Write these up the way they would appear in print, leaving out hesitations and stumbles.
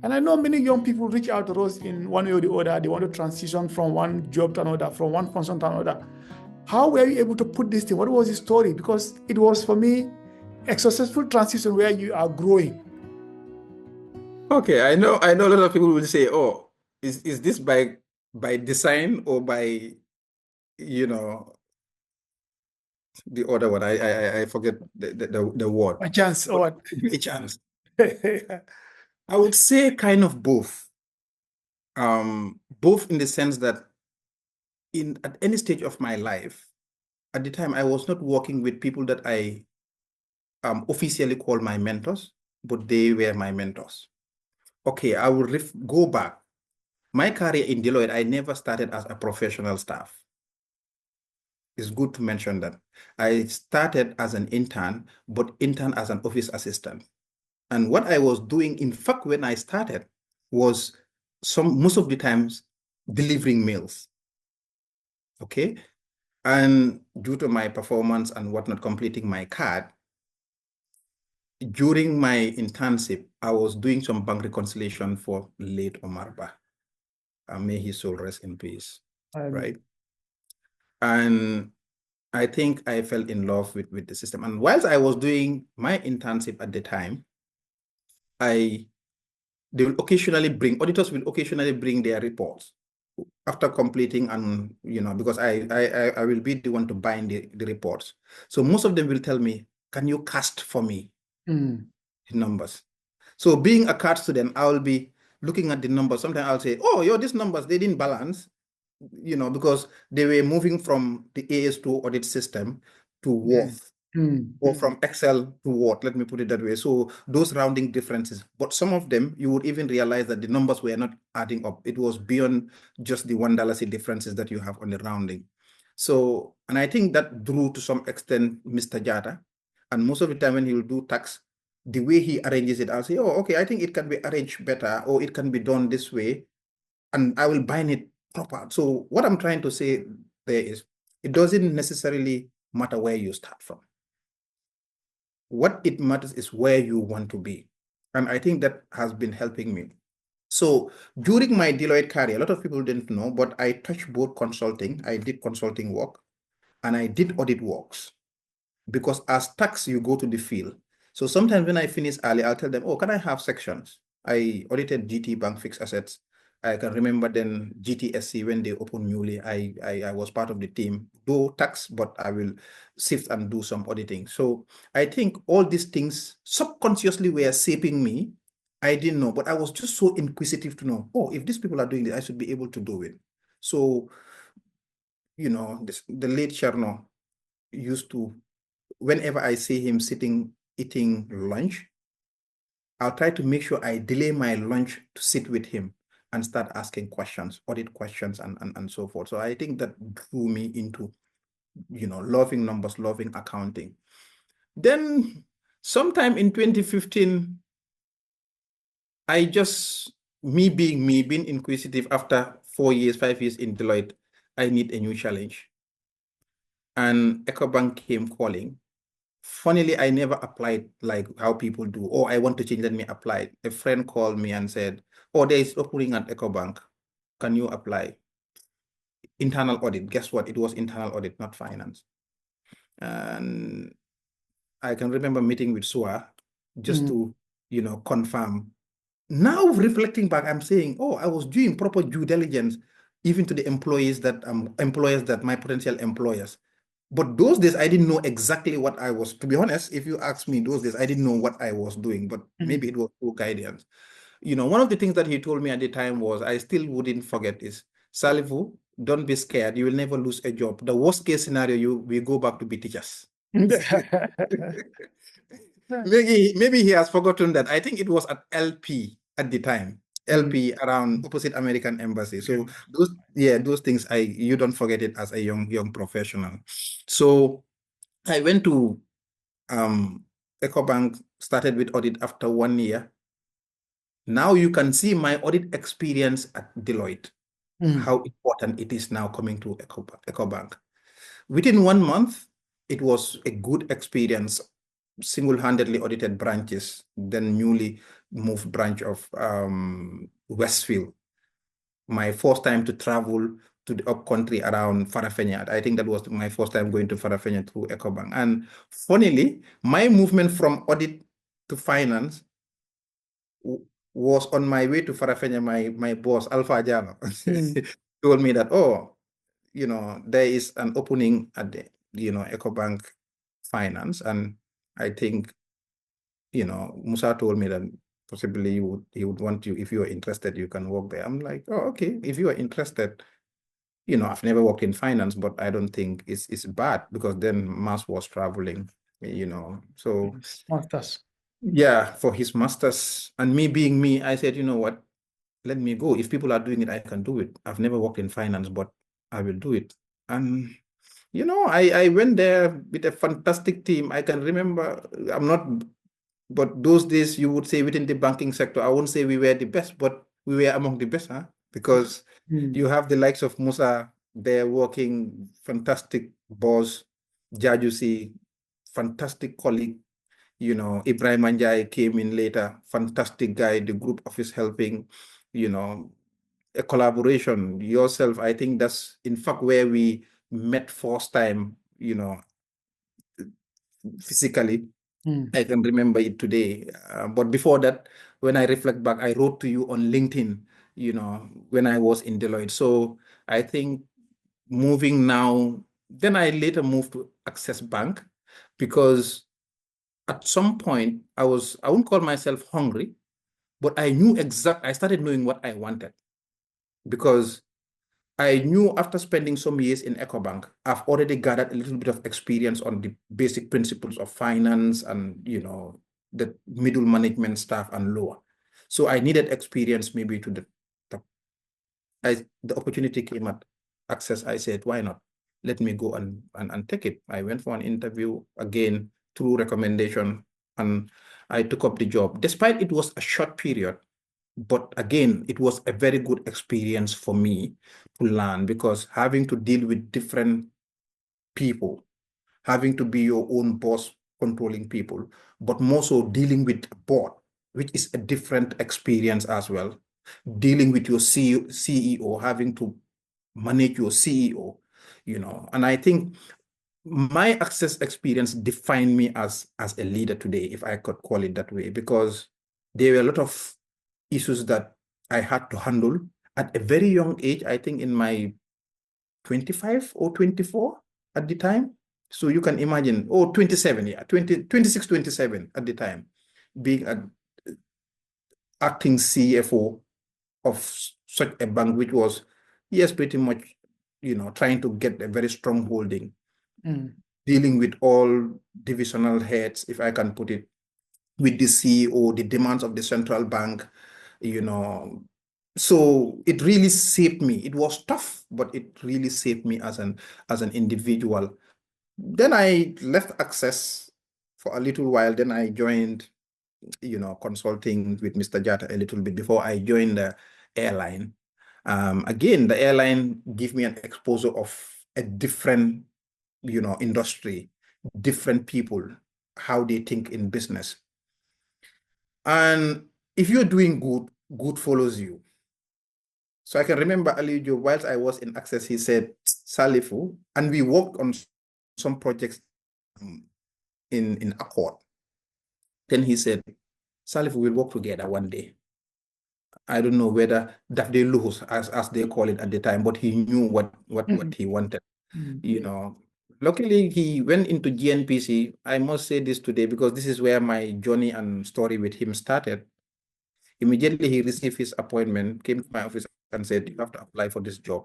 And I know many young people reach out to us in one way or the other. They want to transition from one job to another, from one function to another. How were you able to put this thing? What was the story? Because it was, for me, a successful transition where you are growing. Okay, I know a lot of people will say, oh, is this by design or by, you know, the other one? I forget the word. By chance or But what? by chance. I would say kind of both. Both in the sense that at any stage of my life, at the time I was not working with people that I officially call my mentors, but they were my mentors. Okay, I will go back. My career in Deloitte, I never started as a professional staff. It's good to mention that. I started as an intern, but intern as an office assistant. And what I was doing, in fact, when I started, was most of the times delivering mails. Okay. And due to my performance and whatnot, completing my card, during my internship, I was doing some bank reconciliation for late Omar Ba. May his soul rest in peace. Right. And I think I fell in love with the system. And whilst I was doing my internship at the time, auditors will occasionally bring their reports after completing, and because I will be the one to bind the reports. So most of them will tell me, can you cast for me the numbers? So being a card student, I will be looking at the numbers. Sometimes I'll say, oh, these numbers, they didn't balance, because they were moving from the AS2 audit system to Worth. Or from Excel to Word, let me put it that way. So those rounding differences, but some of them, you would even realize that the numbers were not adding up. It was beyond just the $1 differences that you have on the rounding. So, and I think that drew to some extent Mr. Jata. And most of the time when he will do tax, the way he arranges it, I'll say, oh, okay, I think it can be arranged better, or it can be done this way. And I will bind it proper. So what I'm trying to say there is, it doesn't necessarily matter where you start from. What it matters is where you want to be. And I think that has been helping me. So during my Deloitte career, a lot of people didn't know, but I touched both consulting. I did consulting work and I did audit works, because as tax, you go to the field. So sometimes when I finish early, I'll tell them, oh, can I have sections? I audited GT Bank Fixed Assets. I can remember then GTSC, when they opened newly, I was part of the team, do tax, but I will sift and do some auditing. So I think all these things subconsciously were shaping me. I didn't know, but I was just so inquisitive to know, oh, if these people are doing this, I should be able to do it. So, the late Cherno used to, whenever I see him sitting, eating lunch, I'll try to make sure I delay my lunch to sit with him and start asking questions, audit questions, and so forth. So I think that drew me into, loving numbers, loving accounting. Then sometime in 2015, being inquisitive after 4 years, 5 years in Deloitte, I need a new challenge. And Ecobank came calling. Funnily, I never applied like how people do. Oh, I want to change, let me apply. A friend called me and said, oh, there is opening at Ecobank. Can you apply? Internal audit. Guess what? It was internal audit, not finance. And I can remember meeting with SUA just to, confirm. Now reflecting back, I'm saying, oh, I was doing proper due diligence, even to the employees that my potential employers. But those days, I didn't know exactly what I was. To be honest, if you ask me those days, I didn't know what I was doing, but maybe it was through guidance. One of the things that he told me at the time was, I still wouldn't forget, is, Salifu, don't be scared. You will never lose a job. The worst case scenario, we go back to be teachers. Maybe he has forgotten that. I think it was at LP at the time. LP around opposite American Embassy. So those things, you don't forget it as a young professional. So I went to Ecobank, started with audit after 1 year. Now you can see my audit experience at Deloitte, how important it is now coming to Ecobank. Within 1 month, it was a good experience. Single-handedly audited branches, then newly moved branch of Westfield. My first time to travel to the upcountry around Farafenni. I think that was my first time going to Farafenni through Ecobank. And funnily, my movement from audit to finance was on my way to Farafenni. My boss, Alpha Jalo, told me that, oh, there is an opening at the, Ecobank Finance. And I think, Musa told me that possibly he would want you, if you are interested, you can work there. I'm like, oh, okay, if you are interested, I've never worked in finance, but I don't think it's bad, because then Mas was traveling, so. Masters. Yeah, for his masters, and me being me, I said, you know what, let me go. If people are doing it, I can do it. I've never worked in finance, but I will do it. And I went there with a fantastic team. I can remember, but those days you would say within the banking sector, I won't say we were the best, but we were among the best, because you have the likes of Musa there working, fantastic boss, Jajusi, fantastic colleague. Ibrahim Anjay came in later, fantastic guy, the group office helping, a collaboration. Yourself, I think that's in fact where we met first time, physically. I can remember it today. But before that, when I reflect back, I wrote to you on LinkedIn, when I was in Deloitte. So I think moving now, then I later moved to Access Bank, because at some point I wouldn't call myself hungry, but I started knowing what I wanted, because I knew after spending some years in Ecobank, I've already gathered a little bit of experience on the basic principles of finance and, the middle management staff and lower. So I needed experience maybe to the top. The opportunity came at Access. I said, why not? Let me go and take it. I went for an interview again through recommendation, and I took up the job, despite it was a short period. But again, it was a very good experience for me to learn, because having to deal with different people, having to be your own boss, controlling people, but more so dealing with a board, which is a different experience as well. Dealing with your CEO, having to manage your CEO, and I think my Access experience defined me as a leader today, if I could call it that way, because there were a lot of issues that I had to handle at a very young age. I think in my 25 or 24 at the time. So you can imagine, 27, yeah, 26, 27 at the time, being an acting CFO of such a bank, which was, yes, pretty much, trying to get a very strong holding, dealing with all divisional heads, if I can put it, with the CEO, the demands of the central bank, So it really shaped me. It was tough, but it really shaped me as an individual. Then I left Access for a little while. Then I joined, consulting with Mr. Jata a little bit before I joined the airline. Again, the airline gave me an exposure of a different, industry, different people, how they think in business. And if you're doing good, good follows you. So I can remember Alijo, whilst I was in Access, he said, Salifu, and we worked on some projects in Accord. Then he said, Salifu, we'll work together one day. I don't know whether that they lose, as they call it at the time, but he knew what he wanted. Luckily, he went into GNPC. I must say this today, because this is where my journey and story with him started. Immediately, he received his appointment, came to my office and said, you have to apply for this job.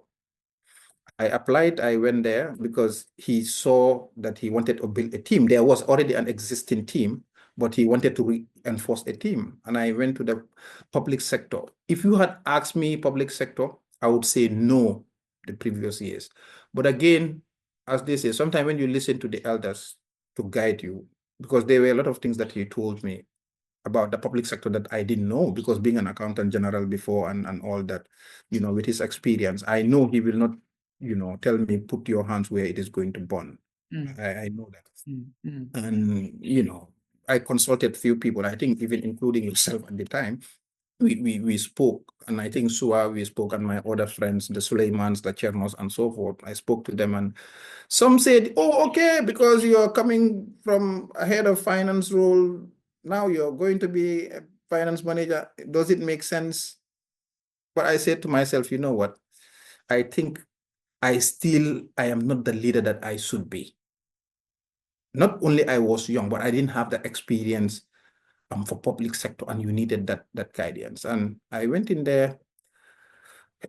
I applied, I went there because he saw that he wanted to build a team. There was already an existing team, but he wanted to reinforce a team. And I went to the public sector. If you had asked me public sector, I would say no the previous years. But again, as they say, sometimes when you listen to the elders to guide you, because there were a lot of things that he told me about the public sector that I didn't know, because being an accountant general before and all that, with his experience, I know he will not, tell me, put your hands where it is going to burn. I know that. And, I consulted few people, I think even including yourself at the time. We spoke, and I think Sua, we spoke, and my other friends, the Suleimans, the Chernos, and so forth. I spoke to them, and some said, oh, okay, because you're coming from a head of finance role, now you're going to be a finance manager. Does it make sense? But I said to myself, you know what? I think I am not the leader that I should be. Not only I was young, but I didn't have the experience for public sector, and you needed that guidance. And I went in there,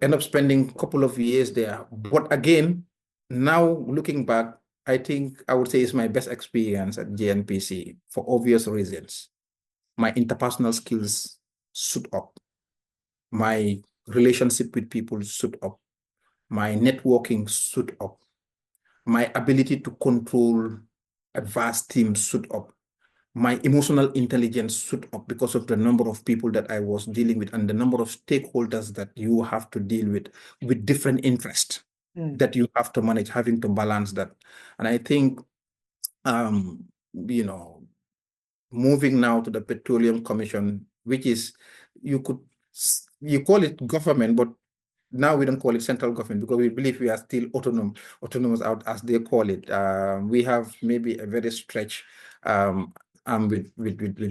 end up spending a couple of years there. But again, now looking back, I think I would say it's my best experience at GNPC for obvious reasons. My interpersonal skills stood up. My relationship with people stood up. My networking stood up. My ability to control a vast team stood up. My emotional intelligence stood up because of the number of people that I was dealing with and the number of stakeholders that you have to deal with different interests that you have to manage, having to balance that. And I think, you know, moving now to the Petroleum Commission, which is, you call it government, but now we don't call it central government because we believe we are still autonomous out, as they call it. We have maybe a very stretch with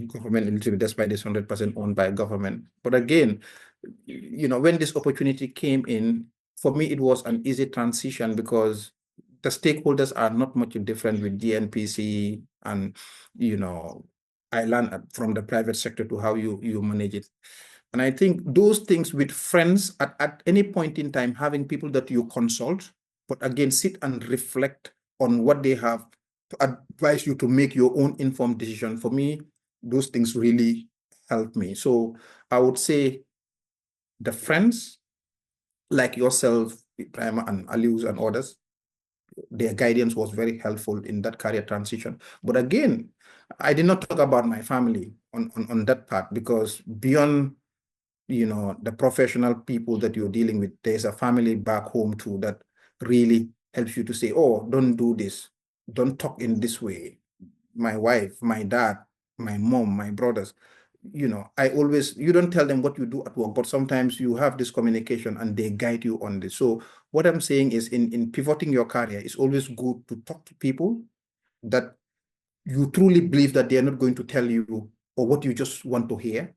government a little bit, despite this 100% owned by government. But again, you know, when this opportunity came in, for me, it was an easy transition because the stakeholders are not much different with GNPC, and, you know, I learned from the private sector to how you manage it. And I think those things with friends at any point in time, having people that you consult, but again, sit and reflect on what they have to advise you to make your own informed decision. For me, those things really help me. So I would say the friends like yourself, Prima and Alius and others, their guidance was very helpful in that career transition. But again, I did not talk about my family on that part, because beyond, you know, the professional people that you're dealing with, there's a family back home too that really helps you to say, oh, don't do this, don't talk in this way. My wife, my dad, my mom, my brothers, you know, you don't tell them what you do at work, but sometimes you have this communication and they guide you on this. So what I'm saying is, in pivoting your career, it's always good to talk to people that you truly believe that they are not going to tell you or what you just want to hear,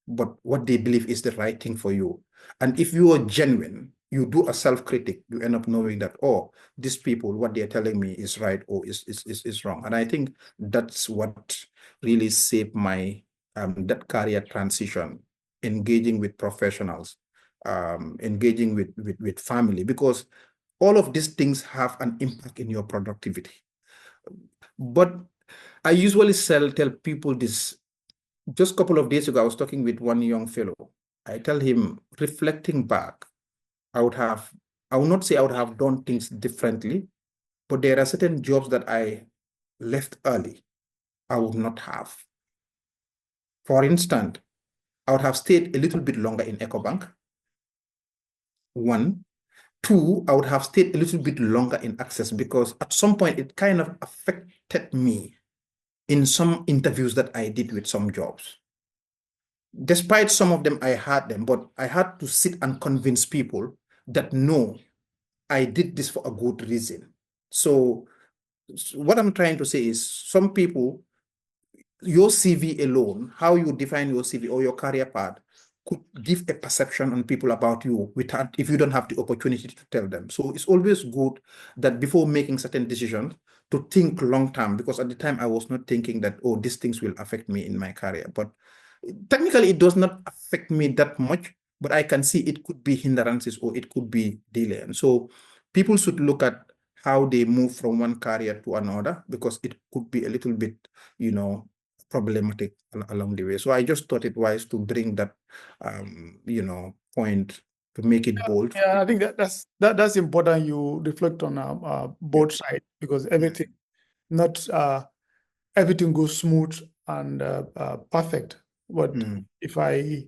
but what they believe is the right thing for you. And if you are genuine, you do a self-critic, you end up knowing that, oh, these people, what they're telling me is right or is wrong. And I think that's what really saved my that career transition, engaging with professionals, engaging with family, because all of these things have an impact in your productivity. But I usually tell people this. Just a couple of days ago, I was talking with one young fellow. I tell him, reflecting back, I will not say I would have done things differently, but there are certain jobs that I left early, I would not have. For instance, I would have stayed a little bit longer in Ecobank. One. Two, I would have stayed a little bit longer in Access, because at some point it kind of affected me in some interviews that I did with some jobs. Despite some of them, I had them, but I had to sit and convince people that no, I did this for a good reason. So what I'm trying to say is, some people, your CV alone, how you define your CV or your career path, could give a perception on people about you without, if you don't have the opportunity to tell them. So it's always good that before making certain decisions, to think long term, because at the time I was not thinking that, oh, these things will affect me in my career. But technically it does not affect me that much, but I can see it could be hindrances or it could be delay. And so people should look at how they move from one career to another, because it could be a little bit, you know, problematic along the way. So I just thought it wise to bring that, you know, point to make it bold. Yeah, I think that's important. You reflect on both sides, because everything, not everything goes smooth and perfect. But if I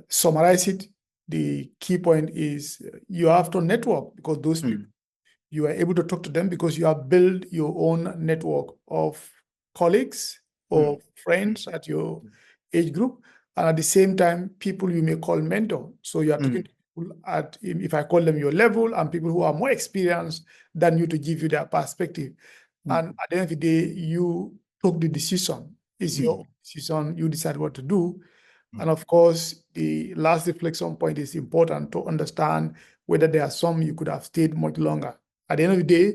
summarize it, the key point is you have to network, because those people, you are able to talk to them because you have built your own network of colleagues, or friends at your age group, and at the same time, people you may call mentor. So you are talking to people at, if I call them your level, and people who are more experienced than you to give you their perspective. And at the end of the day, you took the decision. It's your decision. You decide what to do. And of course, the last reflection point is important to understand whether there are some you could have stayed much longer. At the end of the day,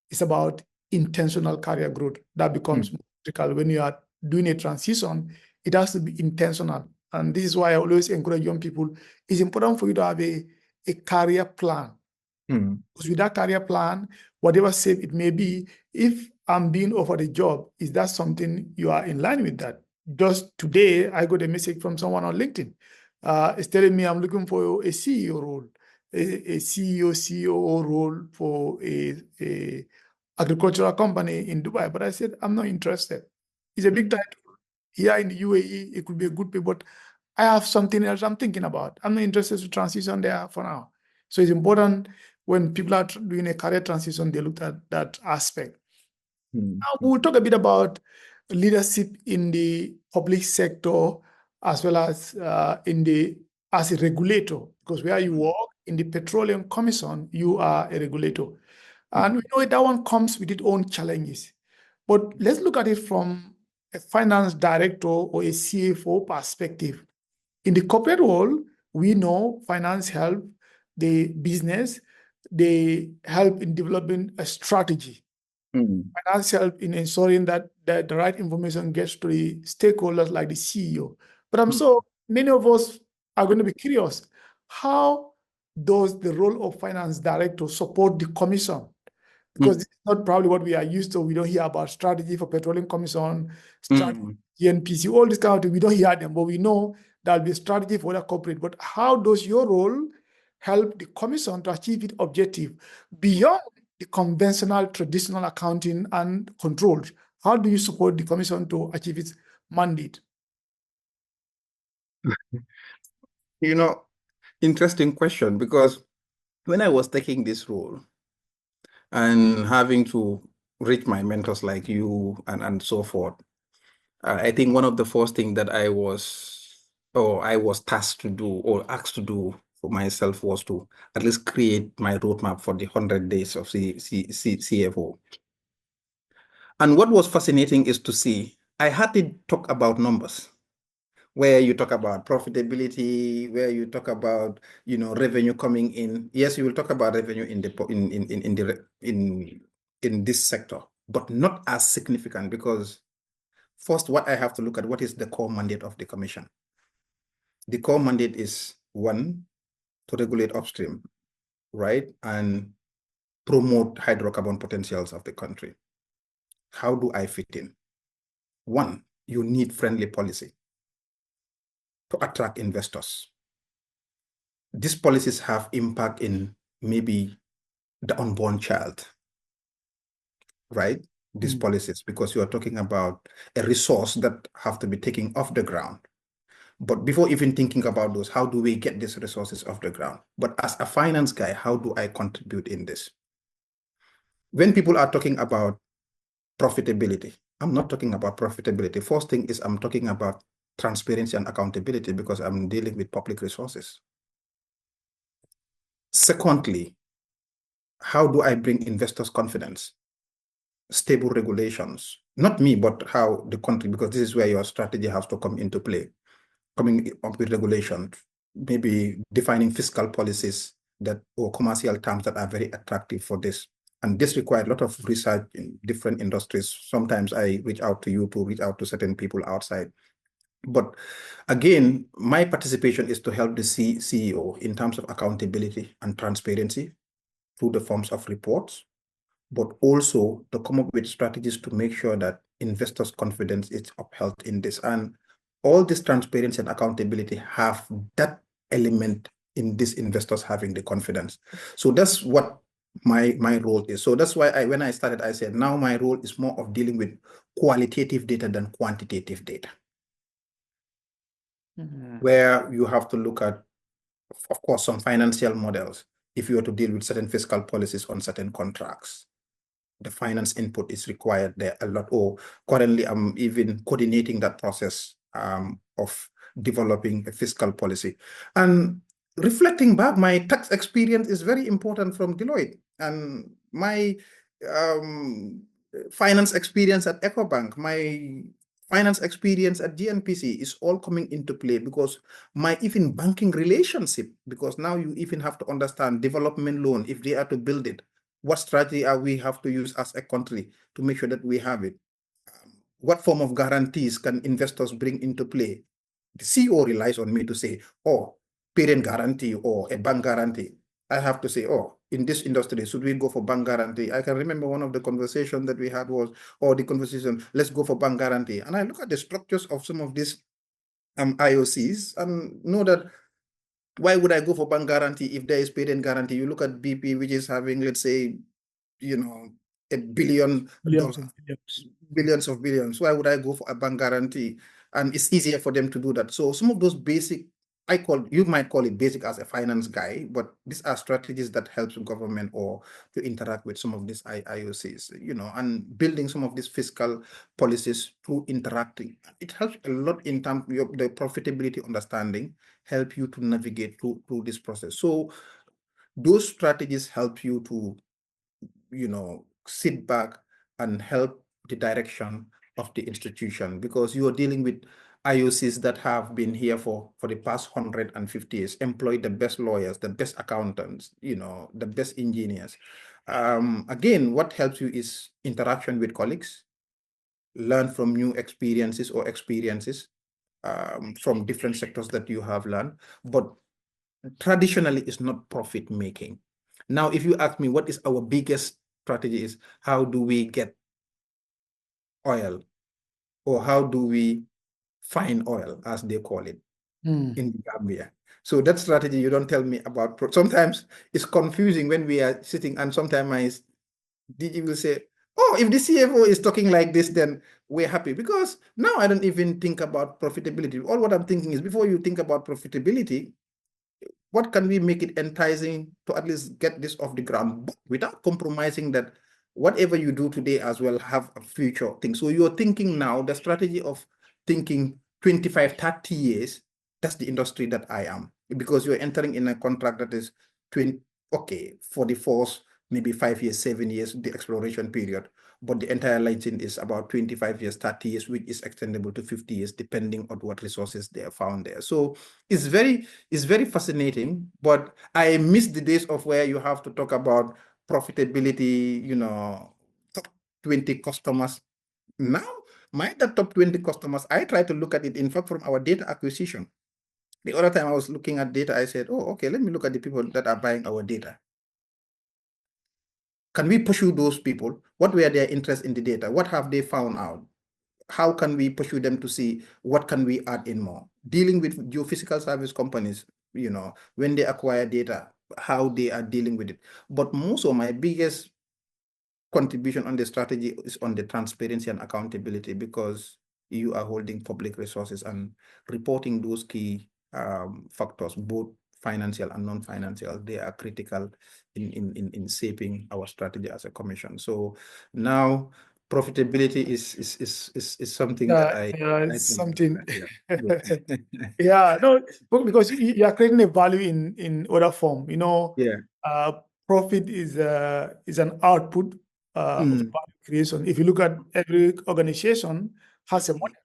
it's about intentional career growth. That becomes critical when you are doing a transition. It has to be intentional. And this is why I always encourage young people. It's important for you to have a career plan. Because with that career plan, whatever shape it may be, if I'm being offered a job, is that something you are in line with that? Just today, I got a message from someone on LinkedIn. It's telling me I'm looking for a CEO role, a CEO, COO role for a agricultural company in Dubai. But I said, I'm not interested. It's a big title. Here in the UAE, it could be a good pay, but I have something else I'm thinking about. I'm not interested to transition there for now. So it's important when people are doing a career transition, they look at that aspect. Now we'll talk a bit about leadership in the public sector as well as as a regulator, because where you work in the Petroleum Commission, you are a regulator. And we know that one comes with its own challenges. But let's look at it from a finance director or a CFO perspective. In the corporate world, we know finance help the business, they help in developing a strategy. Finance help in ensuring that the right information gets to the stakeholders like the CEO. But I'm so many of us are going to be curious. How does the role of finance director support the commission? Because this is not probably what we are used to. We don't hear about strategy for Petroleum Commission, strategy, GNPC, all these kind of things. We don't hear them, but we know there'll be a strategy for the corporate. But how does your role help the commission to achieve its objective beyond the conventional, traditional accounting and controls? How do you support the commission to achieve its mandate? Interesting question, because when I was taking this role and having to reach my mentors like you and so forth, I think one of the first things that I was tasked to do or asked to do for myself was to at least create my roadmap for the 100 days of CFO. And what was fascinating is to see I had to talk about numbers, where you talk about profitability, where you talk about revenue coming in. Yes, you will talk about revenue in this sector, but not as significant, because first, what I have to look at, what is the core mandate of the commission? The core mandate is, one, to regulate upstream, right, and promote hydrocarbon potentials of the country. How do I fit in? One, you need friendly policy to attract investors. These policies have impact in maybe the unborn child, right? These policies, because you are talking about a resource that have to be taken off the ground. But before even thinking about those, how do we get these resources off the ground? But as a finance guy, how do I contribute in this? When people are talking about profitability, I'm not talking about profitability. First thing is I'm talking about transparency and accountability, because I'm dealing with public resources. Secondly, how do I bring investors' confidence? Stable regulations, not me, but how the country, because this is where your strategy has to come into play. Coming up with regulations, maybe defining fiscal policies or commercial terms that are very attractive for this. And this requires a lot of research in different industries. Sometimes I reach out to you to reach out to certain people outside. But again, my participation is to help the CEO in terms of accountability and transparency through the forms of reports, but also to come up with strategies to make sure that investors' confidence is upheld in this. And all this transparency and accountability have that element in these investors having the confidence. So that's what my role is. So that's why when I started, I said, now my role is more of dealing with qualitative data than quantitative data, where you have to look at, of course, some financial models if you were to deal with certain fiscal policies on certain contracts. the finance input is required there a lot. Or currently, I'm even coordinating that process of developing a fiscal policy. And reflecting back, my tax experience is very important from Deloitte, and my finance experience at Ecobank, my finance experience at GNPC is all coming into play, because my even banking relationship, because now you even have to understand development loan, if they are to build it, what strategy are we have to use as a country to make sure that we have it? What form of guarantees can investors bring into play? The CEO relies on me to say, oh, parent guarantee or a bank guarantee. I have to say, oh, in this industry, should we go for bank guarantee? I can remember one of the conversations that we had was, oh, the conversation, let's go for bank guarantee. And I look at the structures of some of these IOCs and know that, why would I go for bank guarantee if there is parent guarantee? You look at BP, which is having, let's say, $1 billion, billions of billions. Why would I go for a bank guarantee? And it's easier for them to do that. So some of those basic, you might call it basic as a finance guy, but these are strategies that helps government or to interact with some of these IOCs, and building some of these fiscal policies through interacting. It helps a lot in terms of the profitability understanding, help you to navigate through this process. So those strategies help you to, sit back and help the direction of the institution, because you are dealing with IOCs that have been here for the past 150 years, employ the best lawyers, the best accountants, the best engineers. Again, what helps you is interaction with colleagues, learn from new experiences from different sectors that you have learned, but traditionally it's not profit making. Now, if you ask me what is our biggest strategy, is how do we get oil, or how do we find oil, as they call it, in Gambia. So that strategy, you don't tell me about. Sometimes it's confusing when we are sitting, and sometimes you will say, oh, if the CFO is talking like this, then we're happy, because now I don't even think about profitability. All what I'm thinking is, before you think about profitability, what can we make it enticing to at least get this off the ground, without compromising that whatever you do today as well have a future thing. So you're thinking now, the strategy of thinking 25, 30 years, that's the industry that I am, because you're entering in a contract that is 20, okay, for the force, maybe 5 years, 7 years, the exploration period. But the entire license is about 25 years, 30 years, which is extendable to 50 years, depending on what resources they are found there. So it's very fascinating, but I miss the days of where you have to talk about profitability, top 20 customers. Now, the top 20 customers, I try to look at it, in fact, from our data acquisition. The other time I was looking at data, I said, oh, okay, let me look at the people that are buying our data. Can we pursue those people? What were their interests in the data? What have they found out? How can we pursue them to see what can we add in more? Dealing with geophysical service companies, when they acquire data, how they are dealing with it. But most of my biggest contribution on the strategy is on the transparency and accountability, because you are holding public resources and reporting those key factors, both financial and non-financial. They are critical in shaping our strategy as a commission. So now profitability is something that I think, something. yeah. Yeah, no, because you are creating a value in other form. Profit is an output of value creation. If you look at every organization has a model,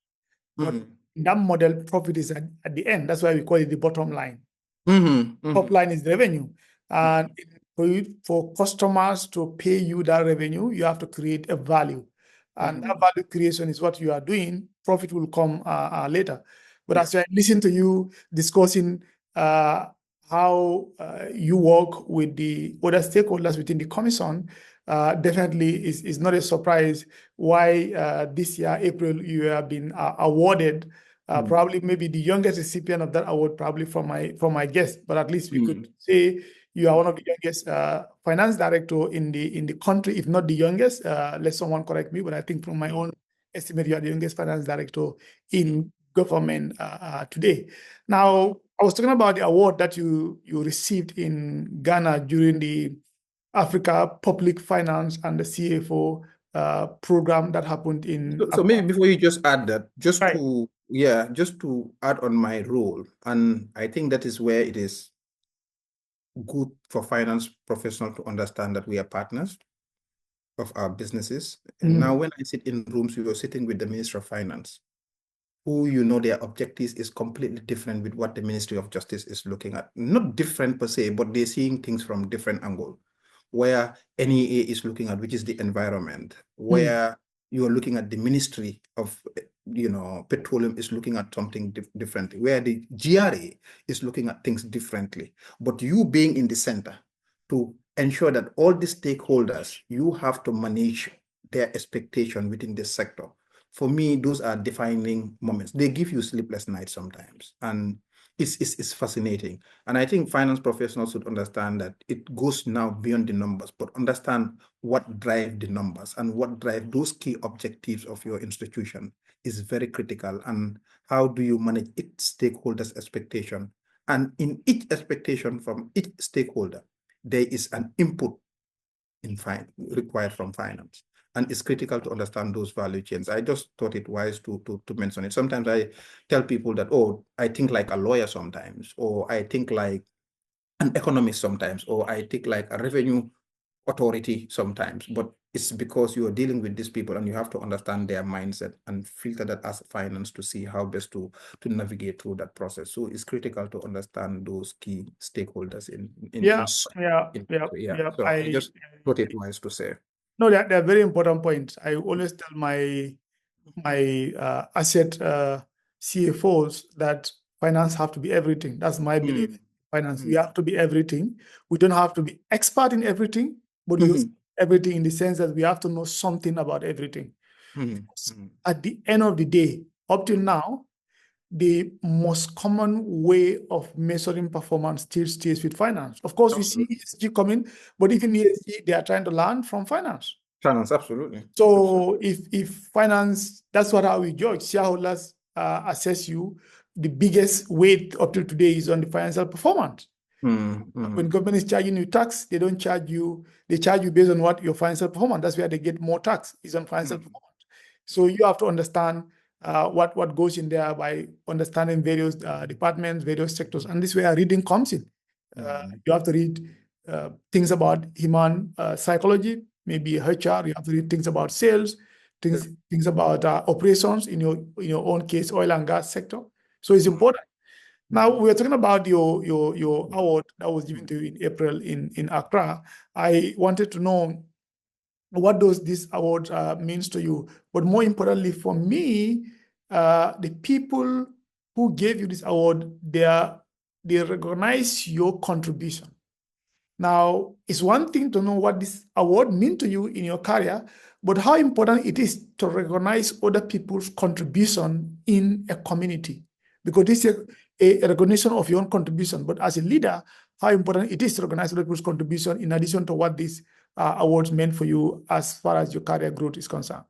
but in that model, profit is at the end. That's why we call it the bottom line. Top line is the revenue, and for customers to pay you that revenue, you have to create a value, and that value creation is what you are doing. Profit will come later. But as I listen to you discussing how you work with the other stakeholders within the commission, definitely is not a surprise why this year, April, you have been awarded probably maybe the youngest recipient of that award, probably from my guest, but at least we could say you are one of the youngest finance director in the country, if not the youngest. Let someone correct me, but I think from my own estimate, you are the youngest finance director in government today. Now, I was talking about the award that you received in Ghana during the Africa Public Finance and the CFO program that happened in. So maybe before you just add that, just Right. to add on my role, and I think that is where it is good for finance professionals to understand that we are partners of our businesses. And now when I sit in rooms, we are sitting with the Minister of Finance, who their objectives is completely different with what the Ministry of Justice is looking at. Not different per se, but they're seeing things from different angle. Where NEA is looking at, which is the environment, where you are looking at the Ministry of Petroleum is looking at something differently, where the GRA is looking at things differently. But you being in the center to ensure that all the stakeholders, you have to manage their expectation within this sector. For me, those are defining moments. They give you sleepless nights sometimes, and it's fascinating. And I think finance professionals should understand that it goes now beyond the numbers, but understand what drive the numbers and what drive those key objectives of your institution is very critical. And how do you manage each stakeholder's expectation? And in each expectation from each stakeholder, there is an input required from finance. And it's critical to understand those value chains. I just thought it wise to mention it. Sometimes I tell people that, oh, I think like a lawyer sometimes, or I think like an economist sometimes, or I think like a revenue authority sometimes. But it's because you are dealing with these people and you have to understand their mindset and filter that as finance to see how best to navigate through that process. So it's critical to understand those key stakeholders So I just thought it wise to say. No, they're very important points. I always tell my asset CFOs that finance have to be everything. That's my belief. Finance, we have to be everything. We don't have to be expert in everything, but we everything in the sense that we have to know something about everything. At the end of the day, up till now, the most common way of measuring performance still stays with finance. Of course, absolutely. We see ESG coming, but even ESG, they are trying to learn from finance. Finance, absolutely. So if finance, that's how we judge. Shareholders assess you. The biggest weight up to today is on the financial performance. When government is charging you tax, they don't charge you. They charge you based on what your financial performance. That's where they get more tax, is on financial performance. So you have to understand what goes in there by understanding various departments, various sectors. And this is where reading comes in. You have to read things about human psychology, maybe HR. You have to read things about sales, things about operations in your own case, oil and gas sector. So it's important. Now we're talking about your award that was given to you in April in Accra. I wanted to know what does this award means to you, but more importantly for me, the people who gave you this award, they recognize your contribution. Now, it's one thing to know what this award means to you in your career, but how important it is to recognize other people's contribution in a community, because this is a recognition of your own contribution. But as a leader, how important it is to recognize other people's contribution in addition to what this awards meant for you as far as your career growth is concerned.